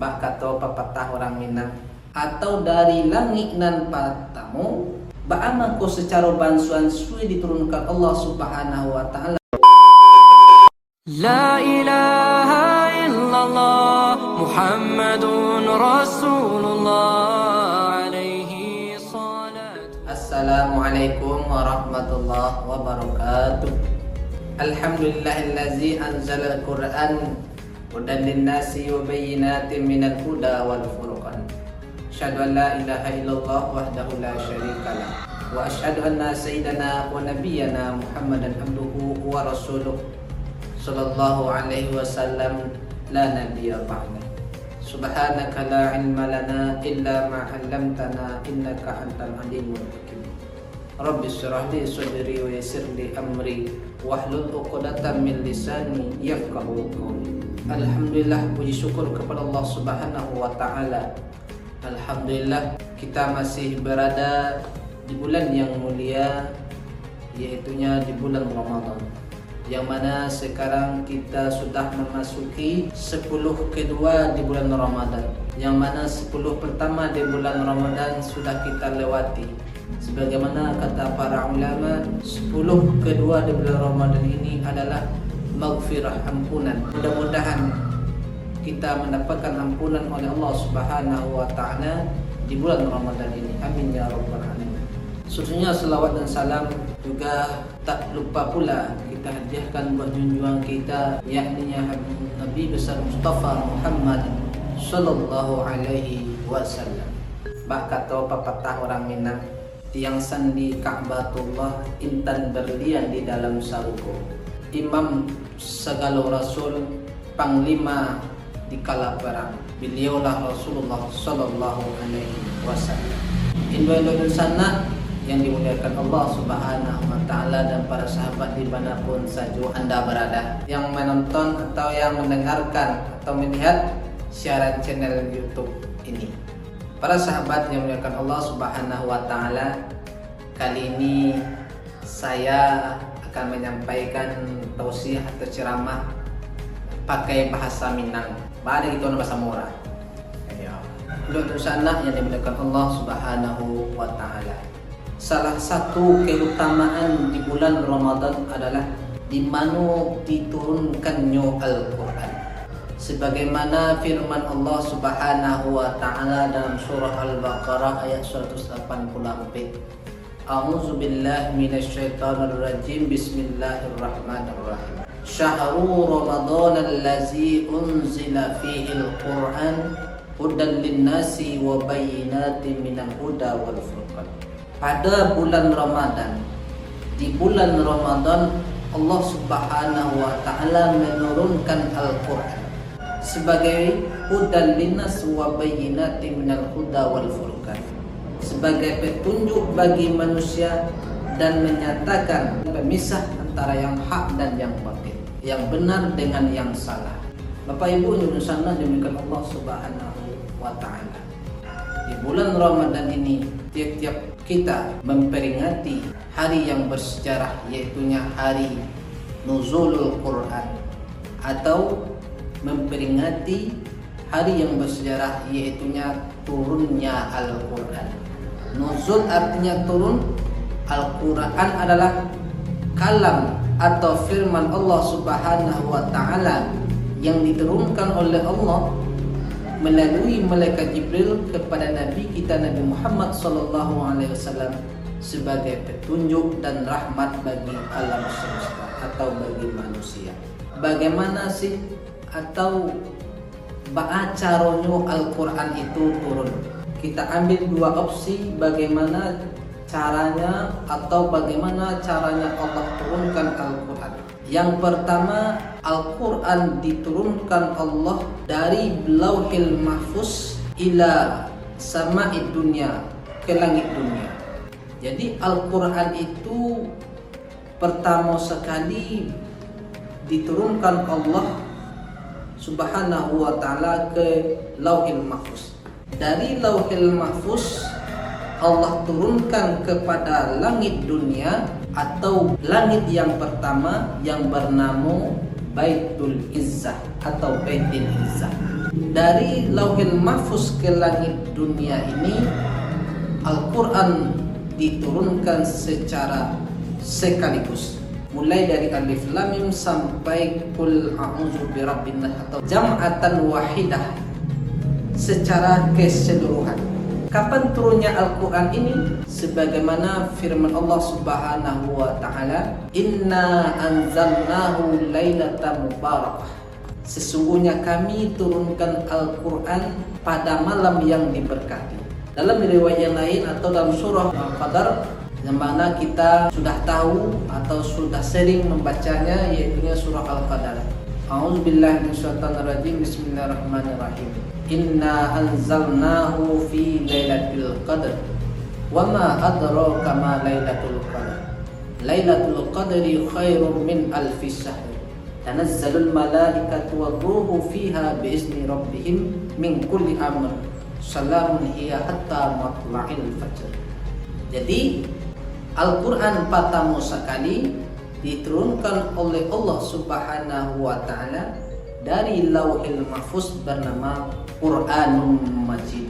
Bak kata pepatah orang Minang, atau dari langit nan patamu, ba'ama ko secara bansuan sui diturunkan Allah Subhanahu wa taala. La ilaha illallah Muhammadun Rasulullah alaihi salat. Assalamualaikum warahmatullahi wabarakatuh. Alhamdulillahillazi anzala al-Qur'an hudan linnasi wa bayyinatin minal huda wal furqan. Asyhadu an la ilaha illallah wahdahu la syarikalah wa asyhadu anna sayyidana wa nabiyyana Muhammadan abduhu wa rasuluh sallallahu alaihi wasallam la nabiyya ba'da. Subhanaka la ilma lana illa ma 'allamtana innaka antal alimul hakim. Rabbi shrah li sadri wa yassir li amri wahlul 'uqdatam min lisani yafqahu qawli. Alhamdulillah, puji syukur kepada Allah Subhanahu wa taala. Alhamdulillah kita masih berada di bulan yang mulia, yaitunya di bulan Ramadan, yang mana sekarang kita sudah memasuki 10 kedua di bulan Ramadan, yang mana 10 pertama di bulan Ramadan sudah kita lewati. Sebagaimana kata para ulama, 10 kedua di bulan Ramadan ini adalah maghfirah, ampunan. Mudah-mudahan kita mendapatkan ampunan oleh Allah Subhanahu wa taala di bulan Ramadan ini. Amin ya rabbal alamin. Sesungguhnya selawat dan salam juga tak lupa pula kita hadiahkan buat junjungan kita, yakni Nabi besar Mustafa Muhammad sallallahu alaihi wasallam. Bak kata pepatah orang Minang, tiang sandi Ka'batullah intan berlian di dalam saruko. Imam segala rasul, panglima di kala perang, beliaulah Rasulullah sallallahu alaihi wasallam. Indahul sana yang dimuliakan Allah Subhanahu wa taala dan para sahabat dimanapun saja Anda berada, yang menonton atau yang mendengarkan atau melihat siaran channel YouTube ini. Para sahabat yang dimuliakan Allah Subhanahu wa taala, kali ini saya akan menyampaikan tausiah atau ceramah pakai bahasa Minang. Balik itu bahasa Mora. Untuk sana yang dimuliakan Allah Subhanahu wa taala. Salah satu keutamaan di bulan Ramadan adalah di mana diturunkannya Al-Qur'an. Sebagaimana firman Allah Subhanahu wa taala dalam surah Al-Baqarah ayat 184. A'udzu billahi minasyaitonir rajim. Bismillahirrahmanirrahim. Syahrul Ramadan allazi unzila fihil Qur'an hudan linnasi wa bayyinatin minal huda wal furqan. Pada bulan Ramadan, di bulan Ramadan Allah Subhanahu wa taala menurunkan Al-Qur'an sebagai hudan linnas wa bayyinatin minal huda wal furqan, sebagai petunjuk bagi manusia dan menyatakan pemisah antara yang hak dan yang batil, yang benar dengan yang salah. Bapak Ibu yang sana demikian Allah Subhanahu wa taala. Di bulan Ramadan ini tiap-tiap kita memperingati hari yang bersejarah, yaitunya hari Nuzulul Quran, atau memperingati hari yang bersejarah, yaitunya turunnya Al-Quran. Nuzul artinya turun. Al-Quran adalah kalam atau firman Allah Subhanahu wa taala yang diturunkan oleh Allah melalui malaikat Jibril kepada Nabi kita Nabi Muhammad sallallahu alaihi wasallam sebagai petunjuk dan rahmat bagi alam semesta atau bagi manusia. Bagaimana sih atau caranya Al-Quran itu turun? Kita ambil dua opsi bagaimana caranya atau bagaimana caranya Allah turunkan Al-Quran. Yang pertama, Al-Quran diturunkan Allah dari Lauhil Mahfuz ila sama'id dunya, ke langit dunia. Jadi Al-Quran itu pertama sekali diturunkan Allah Subhanahu wa taala ke Lauhil Mahfuz. Dari Lauhil Mahfuz Allah turunkan kepada langit dunia atau langit yang pertama yang bernama Baitul Izzah atau Baitul Izzah. Dari Lauhil Mahfuz ke langit dunia ini, Al-Quran diturunkan secara sekaligus, mulai dari Alif Lam Mim sampai Qul a'udzu birabbin nas atau jam'atan wahidah secara keseluruhan. Kapan turunnya Al-Quran ini? Sebagaimana firman Allah Subhanahu wa ta'ala, Inna anzalnahu lailatan mubarakah. Sesungguhnya kami turunkan Al-Quran pada malam yang diberkati. Dalam riwayat yang lain atau dalam surah Al-Qadar, yang mana kita sudah tahu atau sudah sering membacanya, yaitu surah Al-Qadar. A'udzubillahi minasyaitonirrajim. Bismillahirrahmanirrahim. Inna anzalnahu fi lailatul qadr wa ma adraka ma lailatul qadr. Lailatul qadri khairum min alfi syahr. Tanazzalul malaikatu war-ruhu fiha biizni rabbihim min kulli amr. Salamun hiya hatta matla'il fajr. Jadi Al-Quran pertama sekali diturunkan oleh Allah Subhanahu wa ta'ala dari Lauhil Mahfuz bernama Qur'anum Majid.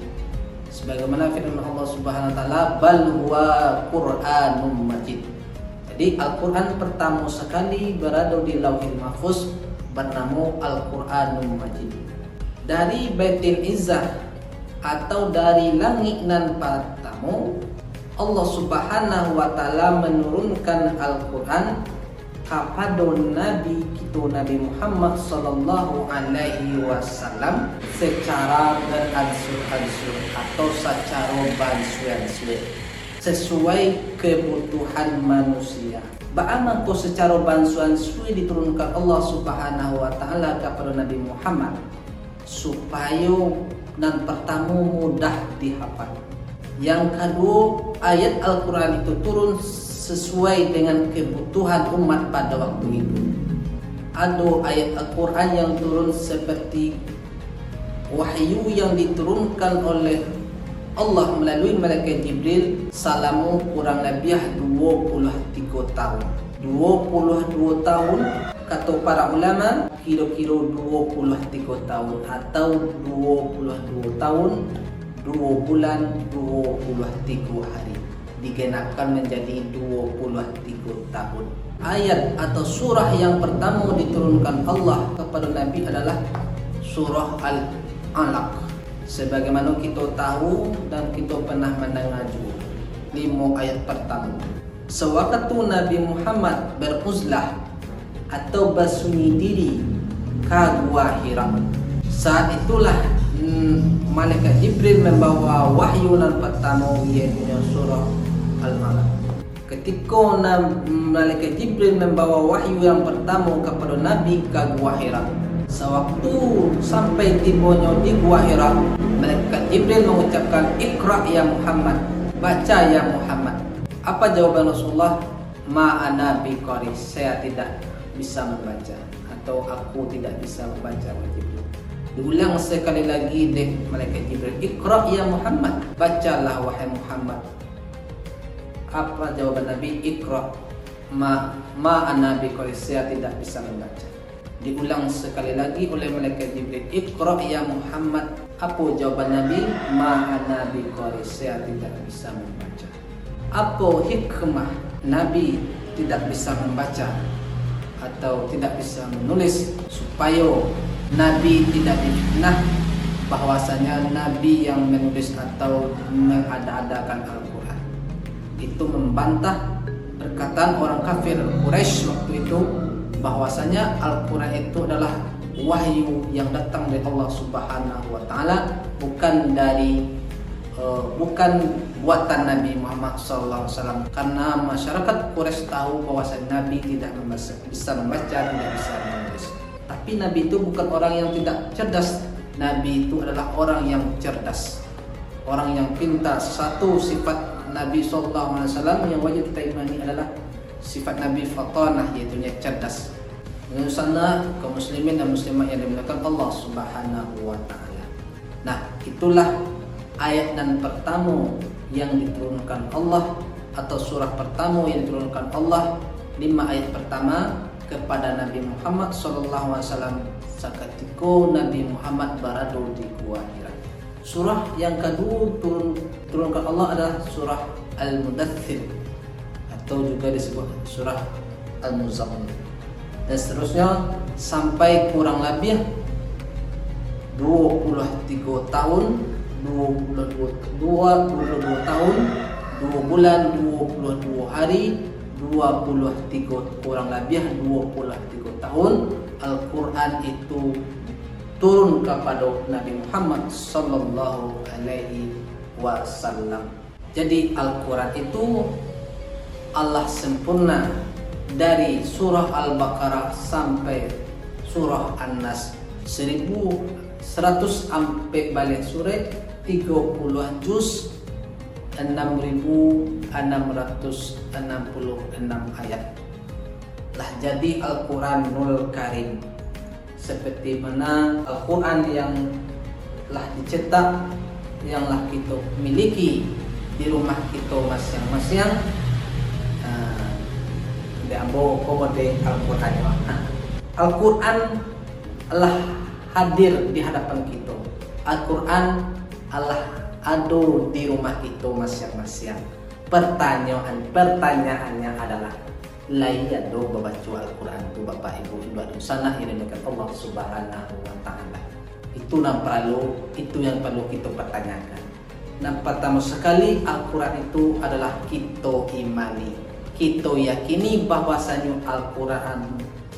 Sebagaimana firman Allah Subhanahu wa ta'ala, bal huwa Qur'anum Majid. Jadi Al-Quran pertama sekali berada di Lauhil Mahfuz bernama Al-Quranum Majid. Dari Baitul Izzah atau dari langit nan pertama, Allah Subhanahu wa ta'ala menurunkan Al-Quran kepada Nabi kita Nabi Muhammad sallallahu alaihi wasallam secara beransur-ansur atau secara bansuan-suan sesuai kebutuhan manusia. Bagaimana secara bansuan-suan diturunkan Allah Subhanahu wa ta'ala kepada Nabi Muhammad supaya dan pertama mudah dihafal. Yang kedua, ayat Al-Quran itu turun sesuai dengan kebutuhan umat pada waktu itu. Ada ayat Al-Quran yang turun seperti wahyu yang diturunkan oleh Allah melalui malaikat Jibril selama kurang lebih 23 tahun. 22 tahun kata para ulama, kira-kira 23 tahun atau 22 tahun 2 bulan 23 hari digenapkan menjadi 23 tahun. Ayat atau surah yang pertama diturunkan Allah kepada Nabi adalah surah Al-Alaq. Sebagaimana kita tahu dan kita pernah mendengar juga 5 ayat pertama. Sewaktu Nabi Muhammad beruzlah atau bersunyi diri ke Gua Hira, saat itulah malaikat Jibril membawa wahyu yang pertama, yaitu surah Al-Alaq. Ketika malaikat Jibril membawa wahyu yang pertama kepada Nabi ke Gua Hira, sewaktu sampai tibanya di Gua Hira, malaikat Jibril mengucapkan, Iqra ya Muhammad, baca ya Muhammad. Apa jawaban Rasulullah? Ma'ana biqari, saya tidak bisa membaca atau aku tidak bisa membaca. Jibril diulang sekali lagi deh malaikat Jibril, Iqra ya Muhammad, bacalah wahai Muhammad. Apa jawaban Nabi? Iqra ma'ana biqari, saya tidak bisa membaca. Diulang sekali lagi oleh malaikat Jibril, Iqra ya Muhammad. Apa jawaban Nabi? Ma'ana biqari, saya tidak bisa membaca. Apa hikmah Nabi tidak bisa membaca atau tidak bisa menulis? Supaya Nabi tidak difitnah bahwasanya Nabi yang menulis atau mengada-adakan Al-Quran. Itu membantah perkataan orang kafir Quraisy waktu itu bahwasanya Al-Quran itu adalah wahyu yang datang dari Allah Subhanahu wa ta'ala, bukan buatan Nabi Muhammad SAW. Karena masyarakat Quraisy tahu bahwasanya Nabi tidak bisa membaca, tidak bisa menulis. Tapi Nabi itu bukan orang yang tidak cerdas. Nabi itu adalah orang yang cerdas, orang yang pintar. Satu sifat Nabi SAW yang wajib kita imani adalah sifat Nabi fatanah, yaitu cerdas. Dengan sana kaum muslimin dan muslimat yang dimuliakan Allah Subhanahu wa ta'ala. Nah, itulah ayat dan pertama yang diturunkan Allah atau surah pertama yang diturunkan Allah, 5 ayat pertama kepada Nabi Muhammad SAW sakatiko Nabi Muhammad berada di gua Hira. Surah yang kedua turunkan Allah adalah surah Al-Mudaththir atau juga disebut surah Al-Muzammil. Dan seterusnya sampai kurang lebih 23 tahun, 22 tahun, 2 bulan, 22 hari, 23 kurang lebih 23 tahun Al-Quran itu turun kepada Nabi Muhammad sallallahu alaihi wasallam. Jadi Al-Quran itu Allah sempurna dari surah Al-Baqarah sampai surah An-Nas 1100 sampai balik surat 30 juz 6666 ayat. Lah jadi Al-Quranul Karim seperti mana Al-Quran yang telah dicetak, yang telah kita miliki di rumah kita masing-masing. Diambo komode Al-Quran. Al-Quran telah hadir di hadapan kita. Al-Quran telah ada di rumah kita masing-masing. Pertanyaannya adalah layak do membaca Al-Quran tu Bapak Ibu ibadah sana yang dekat Allah Subhanahu wa taala. Itu yang perlu kita pertanyakan. Nah, pertama sekali Al-Quran itu adalah kita imani. Kita yakini bahwasanya Al-Quran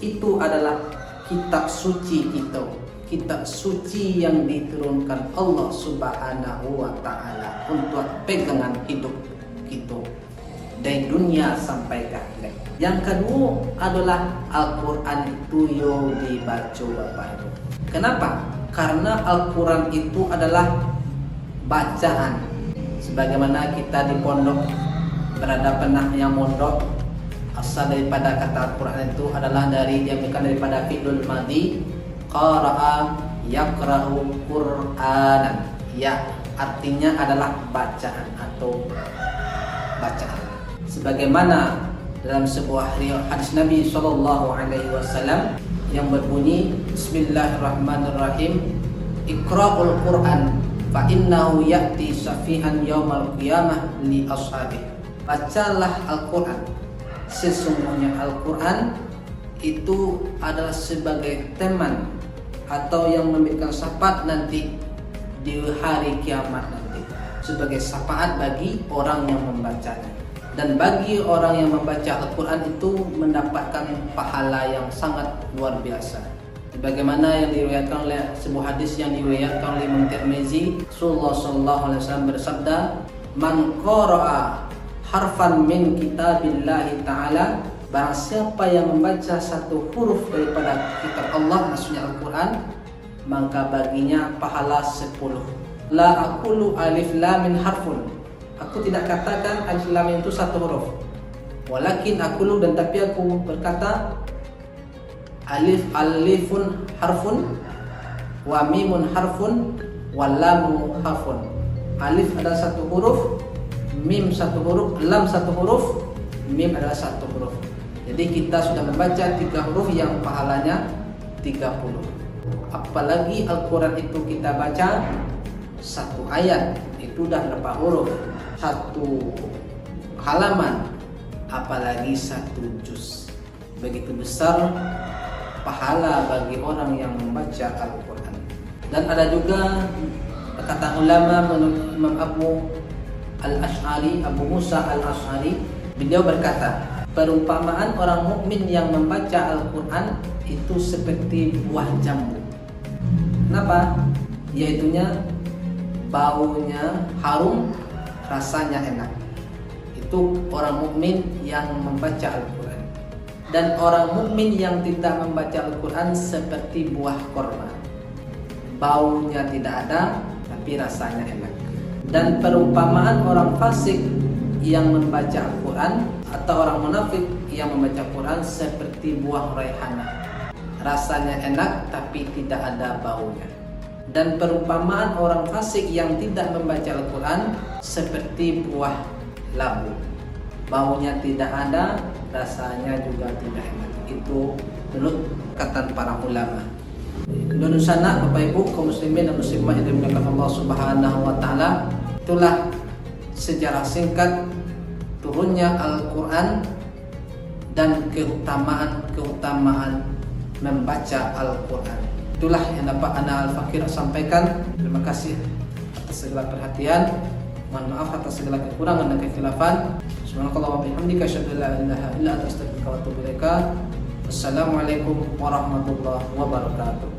itu adalah kitab suci kita. Kitab suci yang diturunkan Allah Subhanahu wa taala untuk pegangan hidup kita dari dunia sampai ke akhirat. Yang kedua adalah Al-Quran itu yang dibaca Bapak Ibu. Kenapa? Karena Al-Quran itu adalah bacaan. Sebagaimana kita di pondok berada pernah yang mondok, asal daripada kata Al-Quran itu adalah diambilkan daripada fi'lul madhi, qara'a yaqra'u Qur'anan. Ya, artinya adalah bacaan atau bacaan. Sebagaimana dalam sebuah hadis Nabi SAW yang berbunyi Bismillahirrahmanirrahim, Iqra'ul Qur'an fa innahu ya'ti syafi'an yaumal qiyamah li ashabih. Bacalah Al-Quran, sesungguhnya Al-Quran itu adalah sebagai teman atau yang memberikan syafaat nanti di hari kiamat nanti, sebagai syafaat bagi orang yang membacanya. Dan bagi orang yang membaca Al-Quran itu mendapatkan pahala yang sangat luar biasa. Sebagaimana yang diriwayatkan oleh sebuah hadis yang diriwayatkan oleh Imam Tirmizi, Rasulullah sallallahu alaihi wasallam bersabda, "Man qara'a harfan min kitabillahi ta'ala", barang siapa yang membaca satu huruf daripada kitab Allah, maksudnya Al-Quran, maka baginya pahala 10. La aqulu alif lam min harfun, aku tidak katakan alif lam itu satu huruf. Walakin aqulu, dan tapi aku berkata, alifun harfun, wa mimun harfun, wa lamu harfun. Alif adalah satu huruf, mim satu huruf, lam satu huruf, mim adalah satu huruf. Jadi kita sudah membaca 3 huruf yang pahalanya 30. Apalagi Al-Quran itu kita baca satu ayat itu dah berapa huruf, satu halaman, apalagi satu juz. Begitu besar pahala bagi orang yang membaca Al-Quran. Dan ada juga perkataan ulama menurut Imam Abu Musa Al-Ash'ari, beliau berkata, perumpamaan orang mukmin yang membaca Al-Quran itu seperti buah jambu. Kenapa? Yaitunya baunya harum, rasanya enak. Itu orang mukmin yang membaca Al-Quran. Dan orang mukmin yang tidak membaca Al-Quran seperti buah korma. Baunya tidak ada, tapi rasanya enak. Dan perumpamaan orang fasik yang membaca Al-Quran atau orang munafik yang membaca Al-Quran seperti buah raihana. Rasanya enak tapi tidak ada baunya. Dan perumpamaan orang fasik yang tidak membaca Al-Quran seperti buah labu. Baunya tidak ada, rasanya juga tidak enak. Itu menurut kata para ulama. Indonesia, Bapak Ibu kaum muslimin dan muslimah yang dimuliakan Allah Subhanahu wa taala, itulah sejarah singkat turunnya Al-Qur'an dan keutamaan membaca Al-Qur'an. Itulah yang dapat Ana Al-Fakir sampaikan. Terima kasih atas segala perhatian. Mohon maaf atas segala kekurangan dan kekhilafan. Subhanallahi wa bihamdika asyhadu an la ilaha illa anta astaghfiruka wa atubu ilaik. Wassalamualaikum warahmatullahi wabarakatuh.